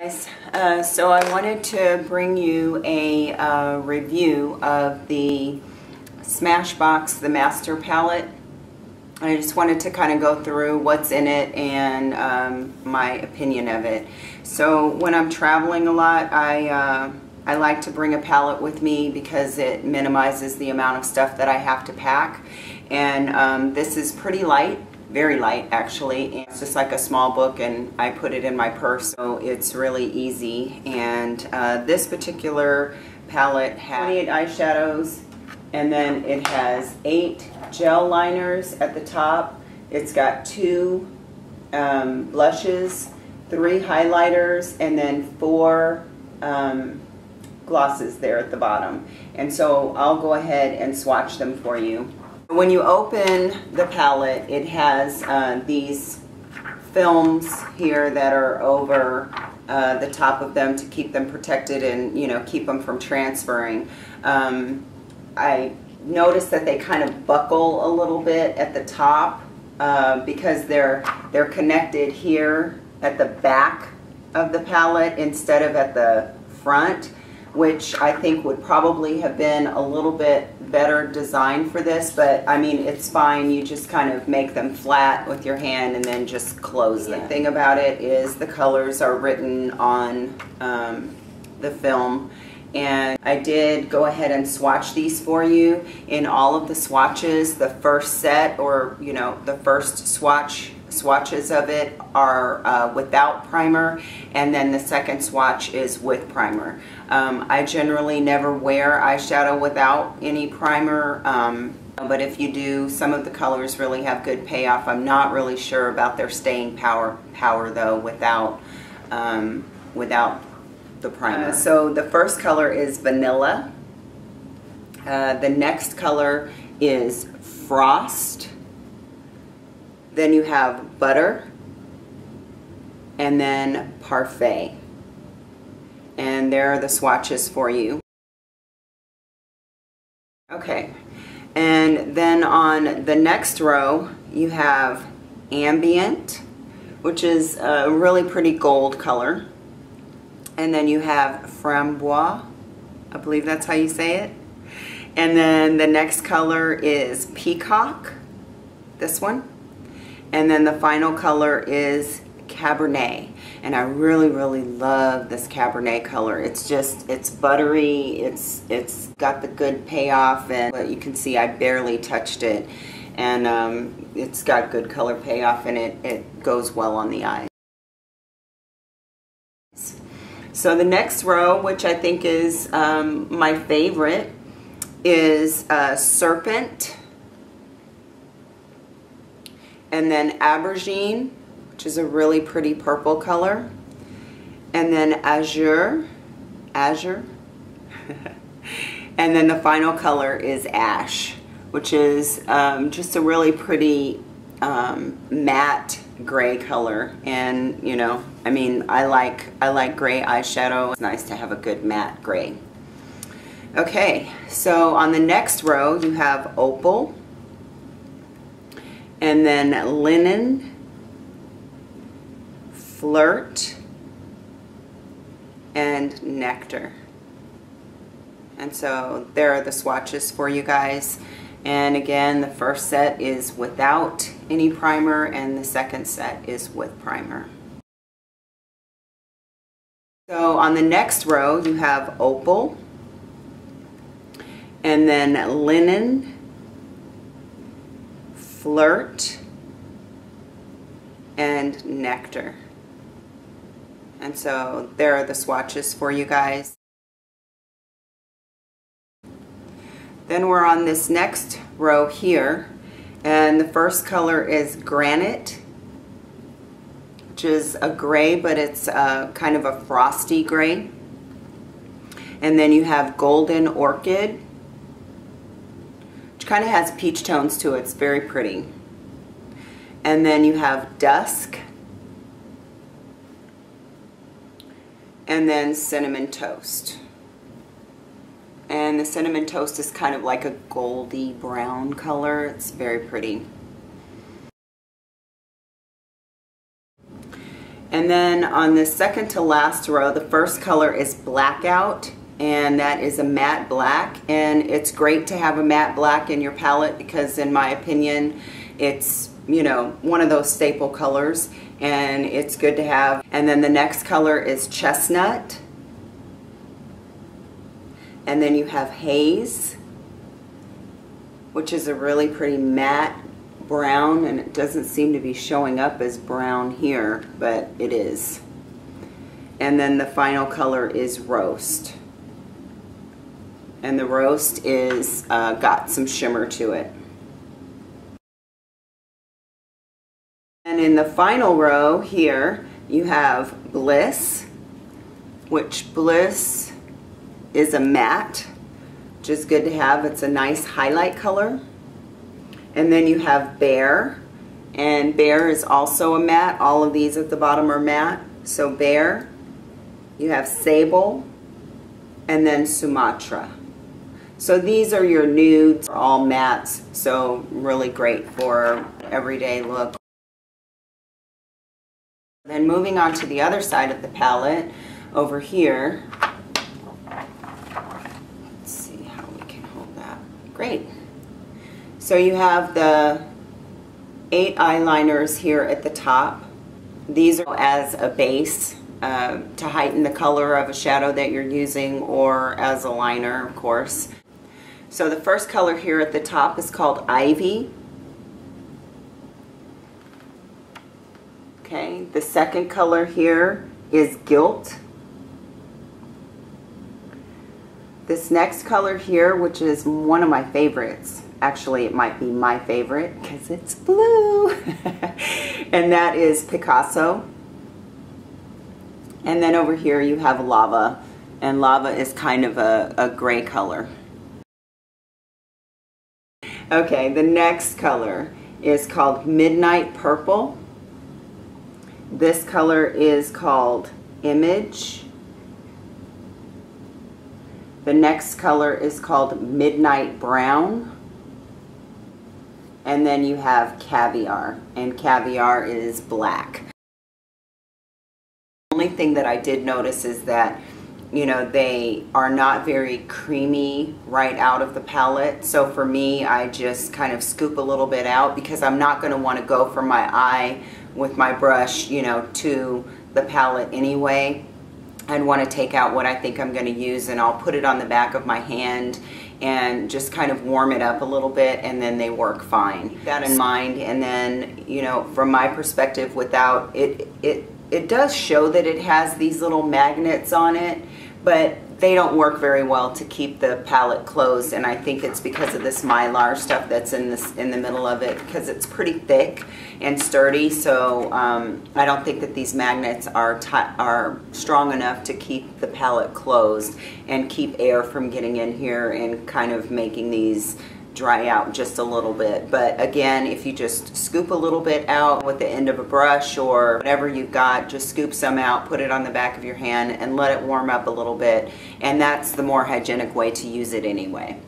So I wanted to bring you a review of the Smashbox, the Master Palette. I just wanted to kind of go through what's in it and my opinion of it. So when I'm traveling a lot, I like to bring a palette with me because it minimizes the amount of stuff that I have to pack. And this is pretty light. Very light, actually. It's just like a small book, and I put it in my purse, so it's really easy. And this particular palette has 28 eyeshadows, and then it has 8 gel liners at the top. It's got 2 blushes, 3 highlighters, and then 4 glosses there at the bottom. And so I'll go ahead and swatch them for you. When you open the palette, it has these films here that are over the top of them to keep them protected and, you know, keep them from transferring. I noticed that they kind of buckle a little bit at the top because they're connected here at the back of the palette instead of at the front, which I think would probably have been a little bit better design for this, but I mean, it's fine. You just kind of make them flat with your hand and then just close them. The thing about it is the colors are written on the film, and I did go ahead and swatch these for you. In all of the swatches, the first set, or you know, the first swatches of it are without primer, and then the second swatch is with primer. I generally never wear eyeshadow without any primer, but if you do, some of the colors really have good payoff. I'm not really sure about their staying power though without the primer. So the first color is Vanilla. The next color is Frost. Then you have Butter, and then Parfait. And there are the swatches for you. Okay, and then on the next row you have Ambient, which is a really pretty gold color. And then you have Framboise, I believe that's how you say it. And then the next color is Peacock, this one. And then the final color is Cabernet. And I really, really love this Cabernet color. It's just, it's buttery, it's got the good payoff, and but you can see I barely touched it. And it's got good color payoff, and it goes well on the eyes. So the next row, which I think is my favorite, is Serpent. And then Aubergine, which is a really pretty purple color. And then Azure. And then the final color is Ash, which is just a really pretty matte gray color. And you know, I mean, I like gray eyeshadow. It's nice to have a good matte gray. Okay, so on the next row you have Opal, and then Linen, Flirt, and Nectar. And so there are the swatches for you guys. And again, the first set is without any primer, and the second set is with primer. So on the next row you have Opal, and then Linen, Flirt, and Nectar. And so there are the swatches for you guys. Then we're on this next row here, and the first color is Granite, which is a gray, but it's kind of a frosty gray. And then you have Golden Orchid, which kind of has peach tones to it. It's very pretty. And then you have Dusk, and then Cinnamon Toast. And the Cinnamon Toast is kind of like a goldy brown color. It's very pretty. And then on the second to last row, the first color is Blackout, and that is a matte black, and it's great to have a matte black in your palette because in my opinion it's, you know, one of those staple colors, and it's good to have. And then the next color is Chestnut, and then you have Haze, which is a really pretty matte brown, and it doesn't seem to be showing up as brown here, but it is. And then the final color is Roast. And the Roast is got some shimmer to it. And in the final row here, you have Bliss, which Bliss is a matte, which is good to have. It's a nice highlight color. And then you have Bear, and Bear is also a matte. All of these at the bottom are matte. So Bear, you have Sable, and then Sumatra. So these are your nudes, all mattes, so really great for everyday look. Then moving on to the other side of the palette, over here, let's see how we can hold that. Great. So you have the 8 eyeliners here at the top. These are as a base to heighten the color of a shadow that you're using, or as a liner, of course. So the first color here at the top is called Ivy. Okay, the second color here is Guilt. This next color here, which is one of my favorites, actually it might be my favorite because it's blue, and that is Picasso. And then over here you have Lava, and Lava is kind of a gray color. Okay, the next color is called Midnight Purple. This color is called Image. The next color is called Midnight Brown. And then you have Caviar, and Caviar is black. The only thing that I did notice is that, you know, they are not very creamy right out of the palette. So for me, I just kind of scoop a little bit out because I'm not going to want to go from my eye with my brush, you know, to the palette anyway. I'd want to take out what I think I'm going to use, and I'll put it on the back of my hand and just kind of warm it up a little bit, and then they work fine. Keep that in mind. And then, you know, from my perspective, without it does show that it has these little magnets on it, but they don't work very well to keep the palette closed, and I think it's because of this mylar stuff that's in the middle of it, because it's pretty thick and sturdy. So I don't think that these magnets are strong enough to keep the palette closed and keep air from getting in here and kind of making these dry out just a little bit. But again, if you just scoop a little bit out with the end of a brush or whatever you've got, just scoop some out, put it on the back of your hand and let it warm up a little bit, and that's the more hygienic way to use it anyway.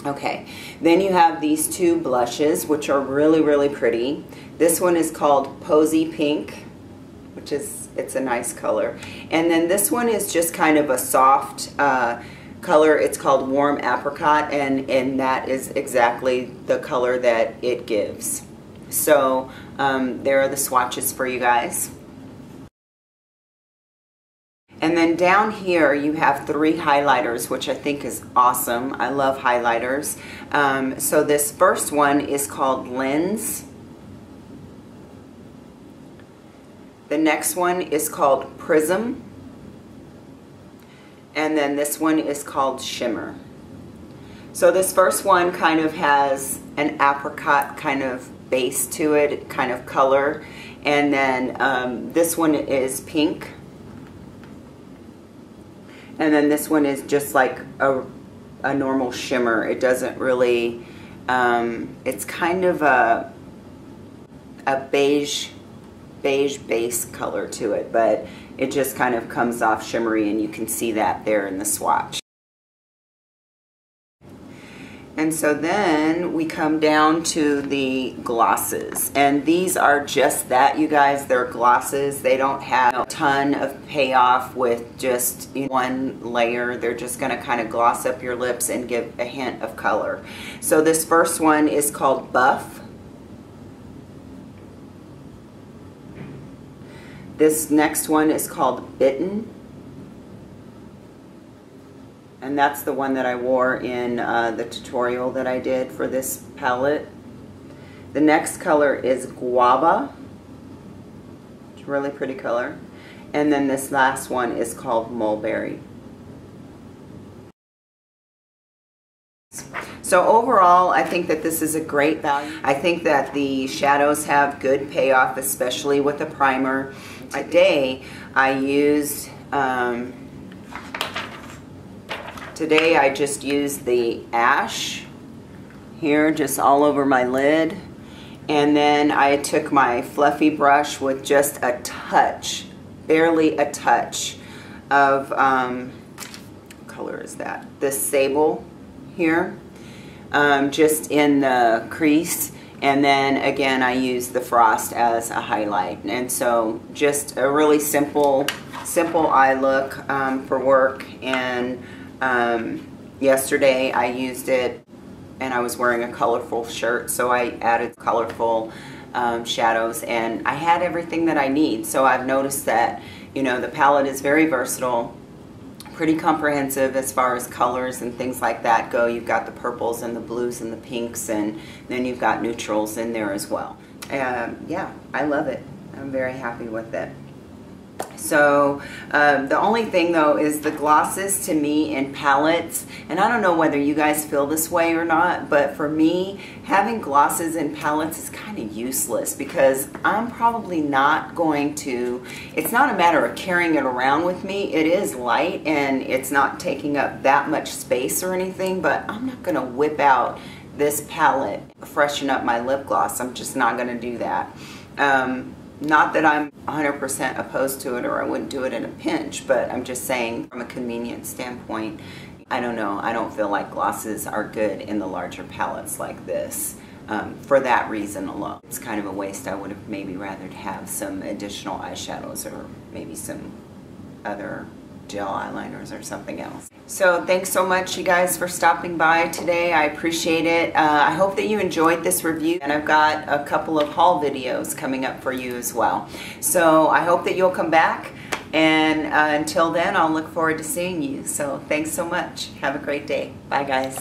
Okay, then you have these two blushes, which are really, really pretty. This one is called Posy Pink, which is, it's a nice color. And then this one is just kind of a soft color. It's called Warm Apricot, and that is exactly the color that it gives. So there are the swatches for you guys. And then down here you have 3 highlighters, which I think is awesome. I love highlighters. So this first one is called Lens. The next one is called Prism. And then this one is called Shimmer. So this first one kind of has an apricot kind of base to it, kind of color. And then this one is pink. And then this one is just like a normal shimmer. It doesn't really, it's kind of a beige base color to it, but it just kind of comes off shimmery, and you can see that there in the swatch. And so then we come down to the glosses, and these are just that, you guys. They're glosses. They don't have a ton of payoff with just one layer. They're just going to kind of gloss up your lips and give a hint of color. So this first one is called Buff. This next one is called Bitten. And that's the one that I wore in the tutorial that I did for this palette. The next color is Guava. It's a really pretty color. And then this last one is called Mulberry. So overall, I think that this is a great value. I think that the shadows have good payoff, especially with the primer. Today I used Today I just used the ash here just all over my lid, and then I took my fluffy brush with just a touch, barely a touch of, what color is that? This sable here, just in the crease. And then again I used the frost as a highlight. And so just a really simple eye look for work. And yesterday I used it and I was wearing a colorful shirt, so I added colorful shadows, and I had everything that I need. So I've noticed that, you know, the palette is very versatile, pretty comprehensive as far as colors and things like that go. You've got the purples and the blues and the pinks, and then you've got neutrals in there as well. Yeah, I love it. I'm very happy with it. So the only thing though is the glosses to me in palettes, and I don't know whether you guys feel this way or not, but for me, having glosses in palettes is kind of useless, because I'm probably not going to, it's not a matter of carrying it around with me. It is light and it's not taking up that much space or anything, but I'm not going to whip out this palette, freshen up my lip gloss. I'm just not going to do that. Not that I'm 100% opposed to it, or I wouldn't do it in a pinch, but I'm just saying from a convenience standpoint, I don't know, I don't feel like glosses are good in the larger palettes like this for that reason alone. It's kind of a waste. I would have maybe rather have some additional eyeshadows or maybe some other gel eyeliners or something else. So thanks so much, you guys, for stopping by today. I appreciate it. I hope that you enjoyed this review, and I've got a couple of haul videos coming up for you as well. So I hope that you'll come back, and until then, I'll look forward to seeing you. So thanks so much. Have a great day. Bye, guys.